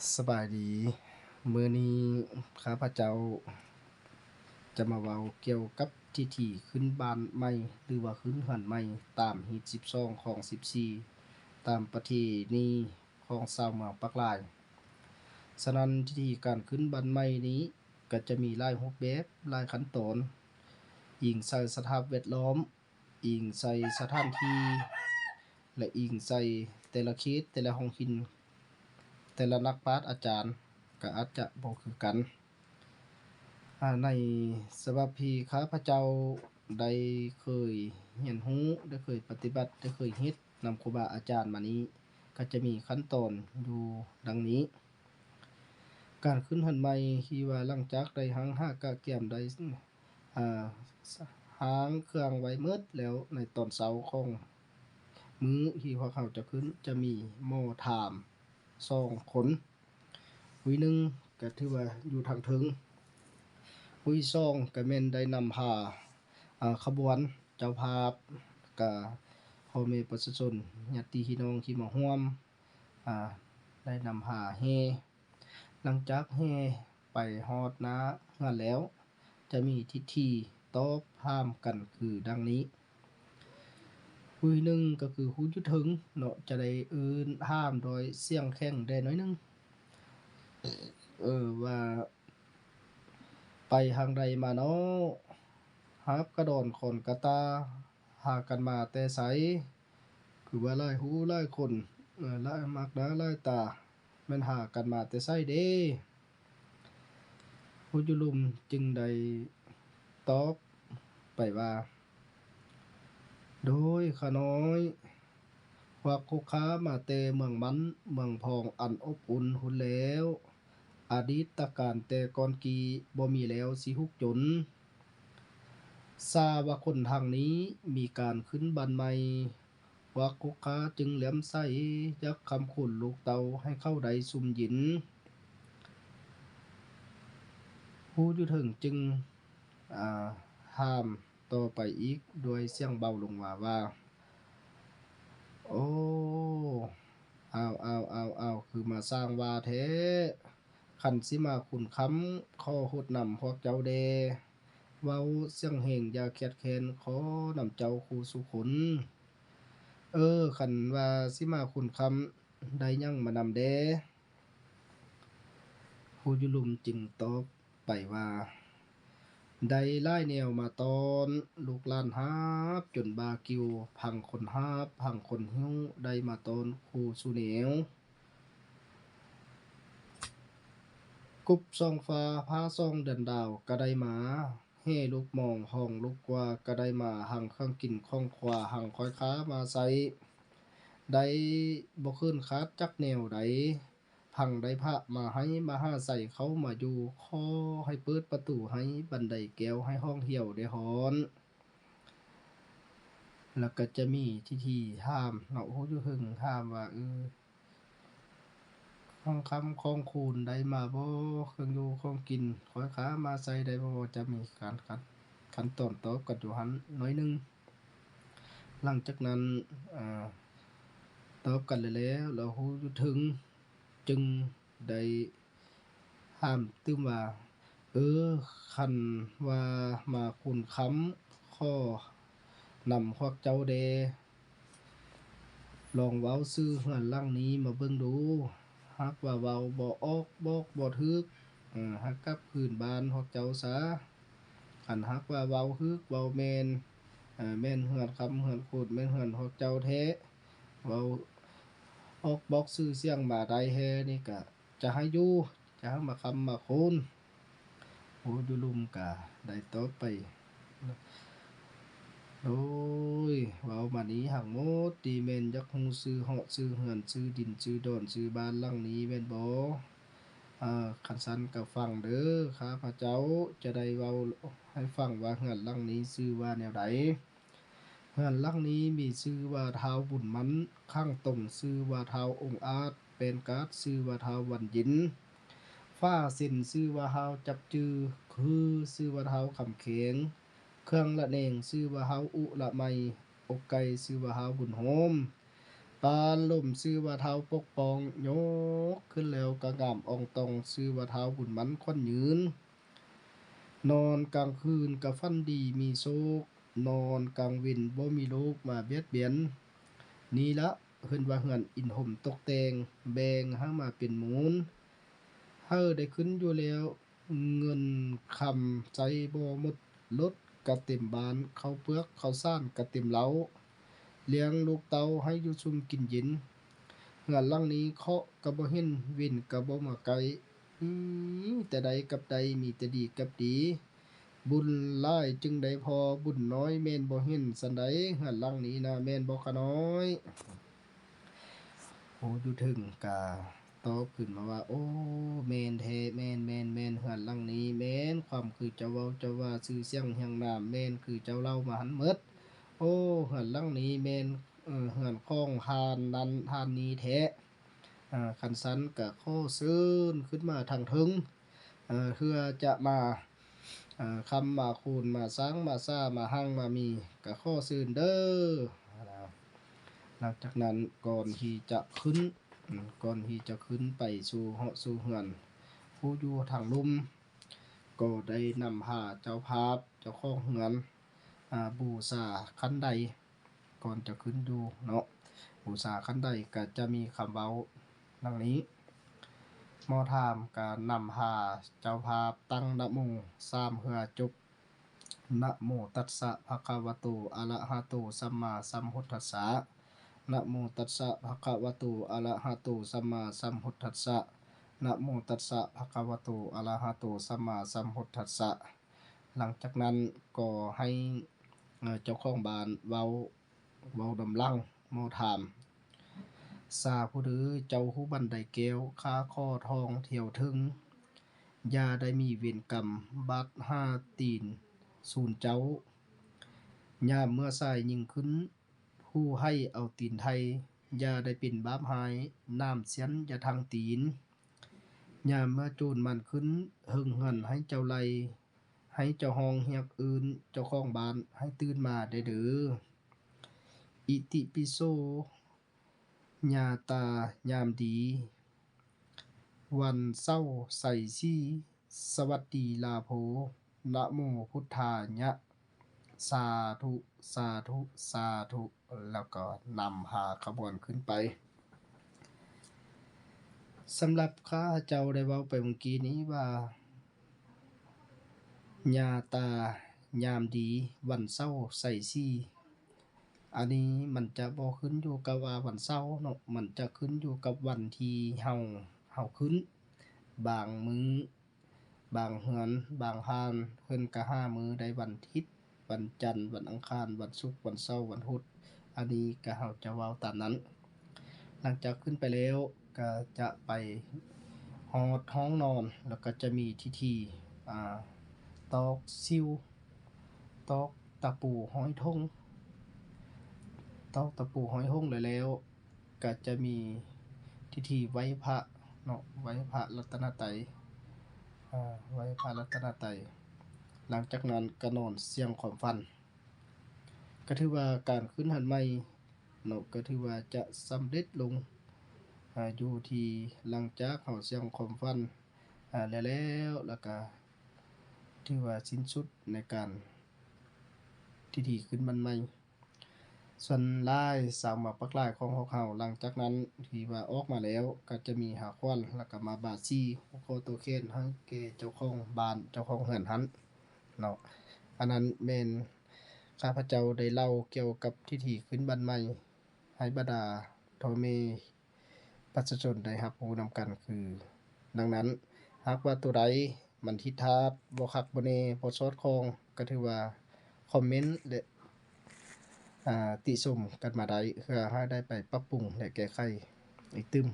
สบายดีมื้อนี้ข้าพเจ้าจะมาเว้าเกี่ยวกับที่ขึ้นบ้านใหม่หรือว่าขึ้นเรือนใหม่ตามฮีต12ของ14ตามประเพณีของชาวเมืองปักลายฉะนั้นพิธีการขึ้นบ้านใหม่นี้ก็จะมีหลายรูปแบบหลายขั้นตอนอิงใส่สภาพแวดล้อมอิงใส่สถานที่และอิงใส่แต่ละเขตแต่ละท้องถิ่นแต่ละนักปราชญ์อาจารย์ก็อาจจะบ่คือกัน ในสำหรับที่ข้าพเจ้าได้เคยเรียนรู้ได้เคยปฏิบัติได้เคยเฮ็ดนำครูบาอาจารย์มานี้ก็จะมีขั้นตอนอยู่ดังนี้การขึ้นเรือนใหม่ที่ว่าหลังจากได้หางหากะแก้มได้อ่าหางเครื่องไว้หมดแล้วในตอนเช้าของมื้อที่พวกเขาจะขึ้นจะมีหม้อถาม2คนผู้หนึ่งก็ถือว่าอยู่ทางเทิง ผู้ที่สองก็แม่นได้นำพาขบวนเจ้าภาพก็พ่อแม่ประชาชนญาติพี่น้องที่มาร่วมอ่าได้นำพาแห่หลังจากแห่ไปฮอดนาเรือนแล้วจะมีพิธีตบพามกันคือดังนี้ผู้ที่หนึ่งก็คือผู้อยู่เทิงเนาะจะได้เอิ้นห้ามโดยเสียงแข็งได้หน่อยหนึ่งว่าไปทางใดมาน้อรับกระดอนขอนกะตาพากันมาแต่ไสคือว่าหลายหูหลายคนหลายมักหน้าหลายตาแม่นหากันมาแต่ไสเด้ผู้อยู่ลุ่มจึงได้ตอบไปว่าโดยข้าน้อยพวกคุกค้ามาแต่เมืองมันเมืองพองอันอบอุ่นหุ้นแล้วอดีตการแต่ก่อนกี้บ่มีแล้วสิทุกข์จนทราบว่าคนทางนี้มีการขึ้นบ้านใหม่พวกคุกค้าจึงแหลมใส่ยักคำขุ่นลูกเตาให้เข้าใดซุ่มหยินผู้อยู่ถึงจึงอ่าห้ามต่อไปอีกด้วยเสียงเบาลงว่าโอ้อ้าวคือมาสร้างว่าแท้คันสิมาขุนค้ำขอโฮดนำพวกเจ้าแดเว้าเสียงแหงอย่าเครียดแค้นขอนำเจ้าคู่สุขนคันว่าสิมาขุนค้ำได้หยังมานำแดผู้อยู่ลุ่มจึงตอบไปว่าได้หลายแนวมาตอนลูกหลานฮับจนบากิวพังคนฮับพังคนหิ้วได้มาตอนคู่สุเหนียวกุบส่องฟ้าพาส่องเดือนดาวก็ได้มาแห่ลูกหม่องห้องลูกกว่าก็ได้มาหังเครื่องกินของขวาหังคอยค้ามาใส่ได้บ่คืนคาดจักแนวใดพังได้พระมาให้มาหาใส่เขามาอยู่ขอให้เปิดประตูให้บันไดแก้วให้ห้องเหี่ยวได้ฮ้อน แล้วก็จะมีพิธีห้ามเนาะผู้อยู่หึงห้ามว่าของคำของคูณได้มาบ่เครื่องอยู่ของกินขอให้ค้ามาใส่ได้บ่จะมีการขั้นตอนตอบกันอยู่หั้นหน่อยหนึ่งหลังจากนั้นอ่าตอบกันแล้วแล้วผู้อยู่ถึงจึงได้ห้ามตึมว่าเออคันว่ามาคูณค้ำข้อนำพวกเจ้าแด ลองเว้าชื่อเรือนหลังนี้มาเบิ่งดูหากว่าเว้าบ่ออกบอกบ่ถูกหักกลับคืนบ้านพวกเจ้าซะคันหากว่าเว้าถูกเว้าแม่นแม่นเรือนคำเรือนคูดแม่นเรือนพวกเจ้าแท้เว้าออกบอกชื่อเสียงบ่าใดแฮนี่ก็จะให้อยู่จะให้มาคำมาคูณโอ้อยู่ลุมก็ได้ตอบไป โอ้ยเว้ามานี้หั้งหมดติแม่นอยากรู้ชื่อเฮาะชื่อเรือนชื่อดินชื่อดอนชื่อบ้านหลังนี้แม่นบ่คันซั้นก็ฟังเด้อข้าพเจ้าจะได้เว้าให้ฟังว่าเรือนหลังนี้ชื่อว่าแนวใดเรือนหลังนี้มีชื่อว่าท้าวบุญมันข้างตรงชื่อว่าท้าวองค์อาจเป็นการ์ดชื่อว่าท้าววันยินฟ้าสิ้นชื่อว่าท้าวจับจือคือชื่อว่าท้าวคำเข็ง เครื่องละแนงชื่อว่าเฮาอุละไมอกไก่ชื่อว่าเฮาบุญโฮมไป ปานล่มชื่อว่าเท้าปกป้องยกขึ้นแล้วก็งามอ่องตองชื่อว่าเท้าบุญมันควันยืนนอนกลางคืนก็ฝันดีมีโชคนอนกลางเว้นบ่มีโรคมาเบียดเบียนนี่ละเพิ่นว่าเฮือนอินห่มตกแต่งแบ่งให้มาเป็นหมูลเฮาได้ขึ้นอยู่แล้วเงินคำใจบ่หมดรถก็เต็มบ้านข้าวเปลือกข้าวสารก็เต็มเล้าเลี้ยงลูกเต้าให้อยู่ซุมกินเย็นเฮือนหลังนี้เคาะก็บ่เห็นเว้นก็บ่มาไกลแต่ใดกับใดมีแต่ดีกับดี บุญหลายจึงได้พอบุญน้อยแม่นบ่เห็นสันใดเฮือนหลังนี้นะแม่นบ่คะน้อยโอ้อยู่ถึงก็ตอบขึ้นมาว่าโอ้แม่นแท้แม่นๆๆเฮือนหลังนี้แม่นความคือเจ้าเว้าเจ้าว่าชื่อเสียงแห่งนามแม่นคือเจ้าเล่ามาหั้นหมดโอ้เฮือนหลังนี้แม่นเฮือนของทานนั้นทานนี้แท้คันซั้นก็ขอเชิญขึ้นมาทางเทิงเพื่อจะมาคำมาคูณมาสังมาซ่ามาหั่งมามีก็ขอเชิญเด้อหลังจากนั้นก่อนที่จะขึ้นก่อนที่จะขึ้นไปสู่เฮาะสู่เฮือนผู้อยู่ทางลุ่มก็ได้นำพาเจ้าภาพเจ้าของเฮือนบูชาคันใดก่อนจะขึ้นอยู่เนาะบูชาคันใดก็จะมีคำเว้าดังนี้หมอถามก็นำพาเจ้าภาพตั้งนะโม3เฮือจบนะโมตัสสะภะคะวะโตอะระหะโตสัมมาสัมพุทธัสสะนะโมตัสสะภะคะวะโตอะระหะโตสัมมาสัมพุทธัสสะนะโมตัสสะภะคะวะโตอะระหะโตสัมมาสัมพุทธัสสะหลังจากนั้นก็ให้เจ้าของบ้านเว้าดำลังหมอถามสาผู้ดือเจ้าฮู้บันไดแก้วค่าข้อทองเที่ยวถึงอย่าได้มีเวรกรรมบาดห้าตีนสูนเจ้ายามเมื่อสายยิ่งขึ้นผู้ให้เอาตีนไทยอย่าได้เป็นบาปหายน้ำเสียนอย่าทางตีนยามเมื่อโจรมันขึ้นหึงหันให้เจ้าไลให้เจ้าห้องเรียกอื่นเจ้าของบ้านให้ตื่นมาได้เด้ออิติปิโสญาตายามดีวันเศร้าใส่ซี่สวัสดีลาโภนะโมพุทธายะสาธุสาธุสาธุแล้วก็นำพาขบวนขึ้นไปสำหรับข้าเจ้าได้เว้าไปเมื่อกี้นี้ว่าญาตายามดีวันเศร้าใส่ซี่อันนี้มันจะบ่ขึ้นอยู่กับว่าวันเสาร์เนาะมันจะขึ้นอยู่กับวันที่เฮาขึ้นบางมื้อบางเฮือนบางพานเพิ่นก็หามื้อได้วันอาทิตย์วันจันทร์วันอังคารวันศุกร์วันเสาร์วันพุธอันนี้ก็เฮาจะเว้าตามนั้นหลังจากขึ้นไปแล้วก็จะไปฮอดห้องนอนแล้วก็จะมีพิธีอ่าตอกซิวตอกตะปูห้อยธง ตอกตะปูห้อยห้องแล้วก็จะมีพิธีไหว้พระเนาะไหว้พระรัตนตรัยไหว้พระรัตนตรัยหลังจากนั้นก็นอนเสี่ยงความฝันก็ถือว่าการขึ้นหันใหม่เนาะก็ถือว่าจะสำเร็จลงอยู่ที่หลังจากเฮาเสี่ยงความฝันแล้วก็ถือว่าสิ้นสุดในการพิธีขึ้นบ้านใหม่ ส่วนลายสาวหมากปักลายของพวกเราหลังจากนั้นที่ว่าออกมาแล้วก็จะมีหาควันแล้วก็มาบาดซี่โคโตเคนให้แก่เจ้าของบ้านเจ้าของเรือนหั้นเนาะอันนั้นแม่นข้าพเจ้าได้เล่าเกี่ยวกับพิธีขึ้นบ้านใหม่ให้บรรดาพ่อแม่ประชาชนได้รับรู้นำกันคือดังนั้นหากว่าตัวใดมันทิศทาดบ่คักบ่แน่บ่สอดคล้องก็ถือว่าคอมเมนต์และติชมกันมาได้เพื่อให้ได้ไปปรับปรุงและแก้ไขอีกตึม